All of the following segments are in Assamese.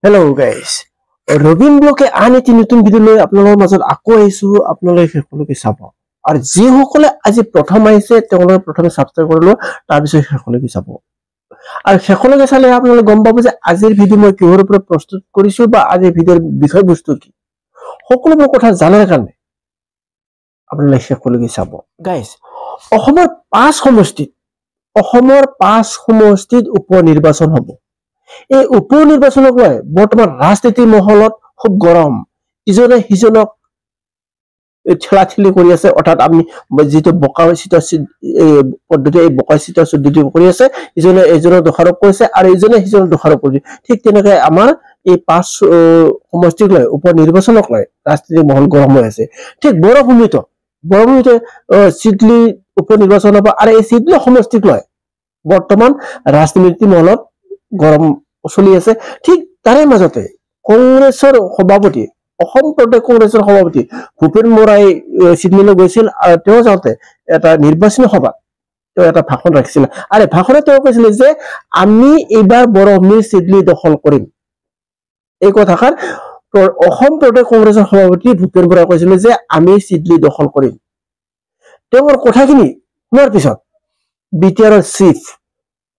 হেল্ল' গাইজ ৰবিন ব্লকে আন এটি নতুন ভিডিঅ লৈ আপোনালোকৰ মাজত আকৌ আহিছো আপোনালোকে শেষলৈকে চাব আৰু যিসকলে আজি প্ৰথম আহিছে তেওঁলোকে প্ৰথমে সাবস্ক্ৰাইব কৰি লওক তাৰপিছত শেষলৈকে চাব আৰু শেষলৈকে চালে আপোনালোকে গম পাব যে আজিৰ ভিডিঅ মই কিহৰ ওপৰত প্ৰস্তুত কৰিছো বা আজিৰ ভিডিঅৰ বিষয়বস্তু কি সকলোবোৰ কথা জানাৰ কাৰণে আপোনালোকে শেষলৈকে চাব গাইজ অসমৰ 5 সমষ্টিত উপ নিৰ্বাচন হ'ব এই উপ নিৰ্বাচনক লৈ বৰ্তমান ৰাজনীতি মহলত খুব গৰম ইজনে সিজনক ঠেলাঠেলি কৰি আছে অৰ্থাৎ আমি যিটো বকাচিত পদ্ধতি এই বকাচিত পদ্ধতি কৰি আছে ইজনে এজনৰ দোষাৰোপ কৰিছে আৰু ইজনে সিজনৰ দোষাৰোপ কৰিছে ঠিক তেনেকৈ আমাৰ এই 5 সমষ্টিক লৈ উপ নিৰ্বাচনক লৈ ৰাজনীতি মহল গৰম হৈ আছে ঠিক বৰভূমিত চিডলি উপ নিৰ্বাচন হ'ব আৰু এই চিডলি সমষ্টিক লৈ বৰ্তমান ৰাজনীতি মহলত গৰম চলি আছে ঠিক তাৰে মাজতে কংগ্ৰেছৰ সভাপতি অসম প্ৰদেশ কংগ্ৰেছৰ সভাপতি ভূপেন বৰাই চিডনীলৈ গৈছিল আৰু তেওঁ যাওঁতে এটা নিৰ্বাচনী সভাত তেওঁ এটা ভাষণ ৰাখিছিল আৰু ভাষণত তেওঁ কৈছিল যে আমি এইবাৰ বৰভূমি চিডনী দখল কৰিম এই কথাষাৰ অসম প্ৰদেশ কংগ্ৰেছৰ সভাপতি ভূপেন বৰাই কৈছিল যে আমি চিডনী দখল কৰিম তেওঁৰ কথাখিনি শুনাৰ পিছত বিটিআৰৰ চিফ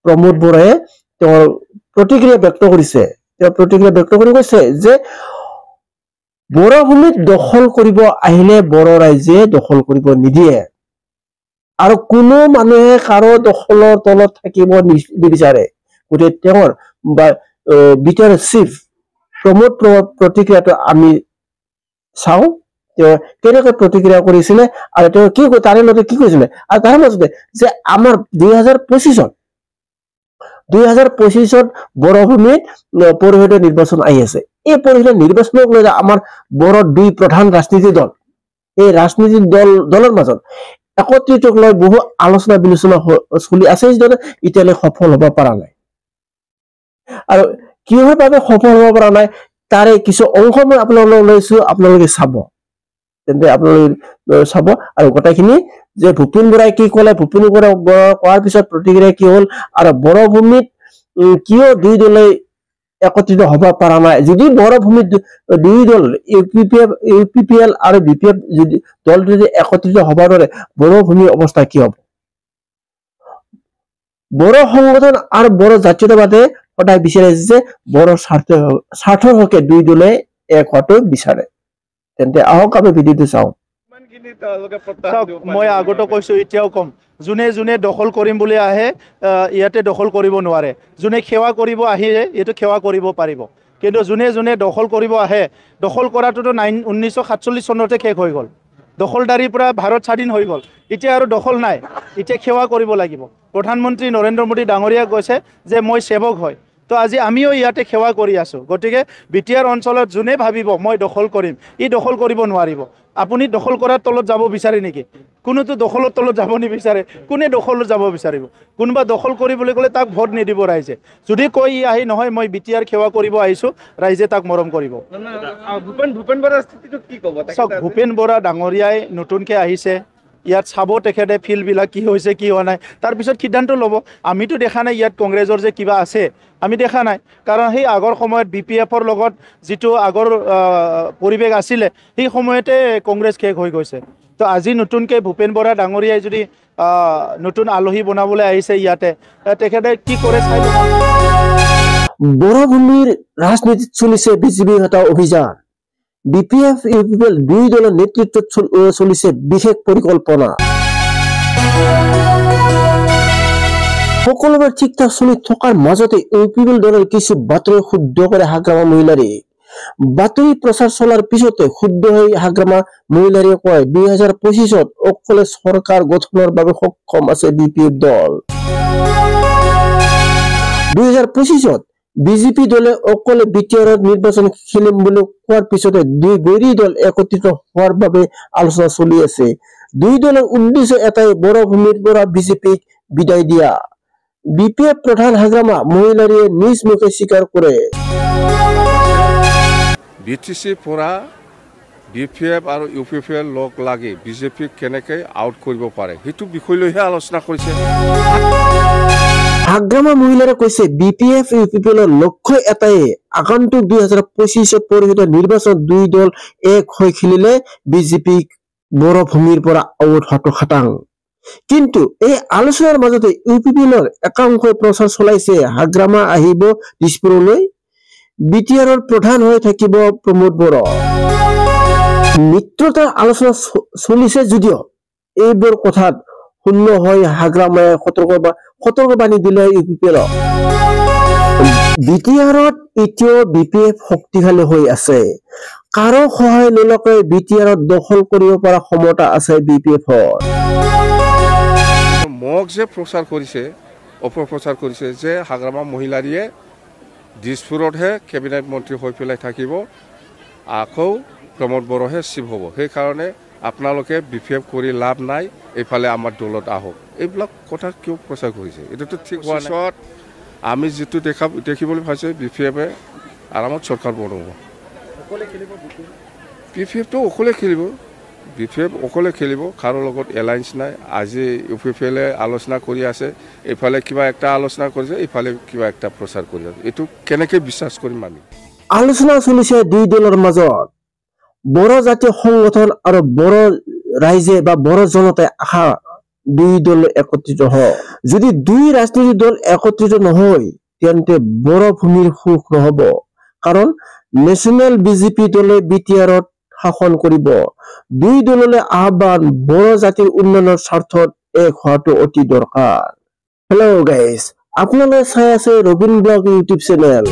প্ৰমোদ বৰায়ে তেওঁৰ প্ৰতিক্ৰিয়া ব্যক্ত কৰিছে তেওঁ প্ৰতিক্ৰিয়া ব্যক্ত কৰি কৈছে যে বৰভূমিত দখল কৰিব আহিলে বৰ ৰাইজে দখল কৰিব নিদিয়ে আৰু কোনো মানুহে কাৰো দখলৰ তলত থাকিব নিবিচাৰে গতিকে তেওঁৰ বিটিআৰ চিফ প্ৰমোদ প্ৰতিক্ৰিয়াটো আমি চাওঁ তেওঁ কেনেকৈ প্ৰতিক্ৰিয়া কৰিছিলে আৰু তেওঁ কি তাৰে লগতে কি কৈছিলে আৰু তাৰ মাজতে যে আমাৰ 2025ত বৰভূমিত পৰিষদীয় নিৰ্বাচন আহি আছে এই পৰিষদীয় নিৰ্বাচনক লৈ আমাৰ বৰ দুই প্ৰধান ৰাজনীতি দল এই ৰাজনীতি দলৰ মাজত একত্ৰিত লৈ বহু আলোচনা বিলোচনা চলি আছে যিদৰে এতিয়ালৈ সফল হ'ব পৰা নাই আৰু কিহৰ বাবে সফল হ'ব পৰা নাই তাৰে কিছু অংশ মই আপোনালোকক লৈছো আপোনালোকে চাব তেন্তে আপোনালোকে চাব আৰু গোটেইখিনি যে ভূপেন বৰাই কি ক'লে ভূপেন বৰাই কোৱাৰ পিছত প্ৰতিক্ৰিয়া কি হ'ল আৰু বৰভূমিত কিয় দুই দলে একত্ৰিত হ'ব পৰা নাই যদি বৰভূমিত দুই দল ইউপিপিএল আৰু বিপিএফ দল যদি একত্ৰিত হ'ব নোৱাৰে বৰভূমিৰ অৱস্থা কি হ'ব বড়ো সংগঠন আৰু বড়ো জাতীয়তাবাদে সদায় বিচাৰে যে বড়ো স্বাৰ্থৰ হকে দুই দলে এক হোৱাটো বিচাৰে তেন্তে আহক আমি ভিডিঅ'টো চাওঁ মই আগতে কৈছো এতিয়াও কম যোনে যোনে দখল কৰিম বুলি আহে ইয়াতে দখল কৰিব নোৱাৰে যোনে সেৱা কৰিব আহে এইটো সেৱা কৰিব পাৰিব কিন্তু যোনে যোনে দখল কৰিব আহে দখল কৰাটোতো 1947 চনতে শেষ হৈ গ'ল দখলদাৰীৰ পৰা ভাৰত স্বাধীন হৈ গ'ল এতিয়া আৰু দখল নাই এতিয়া সেৱা কৰিব লাগিব প্ৰধানমন্ত্ৰী নৰেন্দ্ৰ মোদী ডাঙৰীয়া কৈছে যে মই সেৱক হয় তো আজি আমিও ইয়াতে সেৱা কৰি আছো গতিকে বিটিআৰ অঞ্চলত যোনে ভাবিব মই দখল কৰিম ই দখল কৰিব নোৱাৰিব আপুনি দখল কৰাৰ তলত যাব বিচাৰে নেকি কোনোতো দখলৰ তলত যাব নিবিচাৰে কোনে দখলত যাব বিচাৰিব কোনোবা দখল কৰিবলৈ গ'লে তাক ভোট নিদিব ৰাইজে যদি কৈ আহি নহয় মই বিটিআৰ সেৱা কৰিব আহিছো ৰাইজে তাক মৰম কৰিব ভূপেন বৰাৰ স্থিতিটো কি ক'ব ভূপেন বৰা ডাঙৰীয়াই নতুনকৈ আহিছে ইয়াত চাব তেখেতে ফিল্ডবিলাক কি হৈছে কি হোৱা নাই তাৰপিছত সিদ্ধান্ত ল'ব আমিতো দেখা নাই ইয়াত কংগ্ৰেছৰ যে কিবা আছে আমি দেখা নাই কাৰণ সেই আগৰ সময়ত বিপিএফৰ লগত যিটো আগৰ পৰিৱেশ আছিলে সেই সময়তে কংগ্ৰেছ শেষ হৈ গৈছে তো আজি নতুনকৈ ভূপেন বৰা ডাঙৰীয়াই যদি নতুন আলহী বনাবলৈ আহিছে ইয়াতে তেখেতে কি কৰে চাই ল'ব বৰভূমিৰ ৰাজনীতিত চলিছে বিজেপিৰ এটা অভিযান বিপিএফ ইউপিপিএল দুই দলৰ নেতৃত্বত চলিছে বিশেষ পৰিকল্পনা সকলোবোৰ ঠিক ঠাক চলি থকাৰ মাজতে ইউপিপিএল দলৰ কিছু বাতৰি শুদ্ধ কৰে হাগ্ৰামা মহিলাৰী বাতৰি প্ৰচাৰ চলাৰ পিছতে শুদ্ধ হৈ হাগ্ৰামা মহিলাৰীয়ে কয় 2025ত অকলে চৰকাৰ গঠনৰ বাবে সক্ষম আছে বিপিএফ দল 2025ত বিজেপি দলে অকলে বিটিআৰত নিৰ্বাচন খেলিম বুলি কোৱাৰ পিছতে দুই বৈৰী দল একত্ৰিত হোৱাৰ বাবে আলোচনা চলি আছে দুই দলৰ উদ্দেশ্য এটাই বৰভূমিৰ পৰা বিজেপিক বিদায় দিয়া বিপিএফ প্ৰধান হাগ্ৰামা মহিলাৰীয়ে নিজ মুখে স্বীকাৰ কৰে বিটিসি পৰা বিপিএফ আৰু ইউপিপিএল লগ লাগি বিজেপিক কেনেকৈ আউট কৰিব পাৰে সেইটো বিষয় লৈহে আলোচনা কৰিছে হাগ্ৰামা মহিলাৰে কৈছে BPF UPPLৰ লক্ষ্য এটাই আগন্তুক 2025 পৰিষদীয় নিৰ্বাচন দুই দল এক হৈ খেলিলে বিজেপিক বৰভূমিৰ পৰা আউট হতো খাটাং কিন্তু এই আলোচনাৰ মাজতে UPPLৰ একাংশই প্ৰচাৰ চলাইছে হাগ্ৰামা আহিব দিছপুৰলৈ BTRৰ প্ৰধান হৈ থাকিব প্ৰমোদ বড়ো মিত্ৰতাৰ আলোচনা চলিছে যদিও এইবোৰ কথাত শূন্য হৈ হাগ্ৰামাই সতৰ্কবাণী দিলে UPPLক BTRত এতিয়াও BPF শক্তিশালী হৈ আছে কাৰো সহায় নোলোৱাকৈ BTRত দখল কৰিব পৰা ক্ষমতা আছে BPFৰ মোক যে প্ৰচাৰ কৰিছে অপপ্ৰচাৰ কৰিছে যে হাগ্ৰামা মহিলাৰীয়ে দিছপুৰতহে কেবিনেট মন্ত্ৰী হৈ পেলাই থাকিব আকৌ প্ৰমোদ বড়োহে চিফ হ'ব সেইকাৰণে আপোনালোকে BPF কৰি লাভ নাই এইফালে আমাৰ দলত আহক এইবিলাক কথা কিয় প্ৰচাৰ কৰিছে এটাতো ঠিক হোৱা নাই আমি যেটো দেখিবলৈ পাইছে BPFে আৰামত চৰকাৰ বনাব BPFটো অকলে খেলিব BPF অকলে খেলিব কাৰো লগত এলায়েন্স নাই আজি UPPLে আলোচনা কৰি আছে এইফালে কিবা একটা আলোচনা কৰিছে এইফালে কিবা একটা প্ৰচাৰ কৰি আছে এটো কেনেকৈ বিশ্বাস কৰিম আমি আলোচনা চলিছে দুই দলৰ মাজত বড়ো জাতীয় সংগঠন আৰু বড়ো ৰাইজে বা বড়ো জনতাই আশা দুই দল একত্ৰিত হয় যদি দুই ৰাজনৈতিক দল একত্ৰিত নহয় তেন্তে বড়ো ভূমিৰ সুখ নহব কাৰণ নেশ্যনেল বিজেপি দলে BTRত শাসন কৰিব দুই দললৈ আহ্বান বড়ো জাতিৰ উন্নয়নৰ স্বাৰ্থত এক হোৱাটো অতি দৰকাৰ হেল্ল' গাইজ আপোনালোকে চাই আছে ৰবিন ব্লগ ইউটিউব চেনেল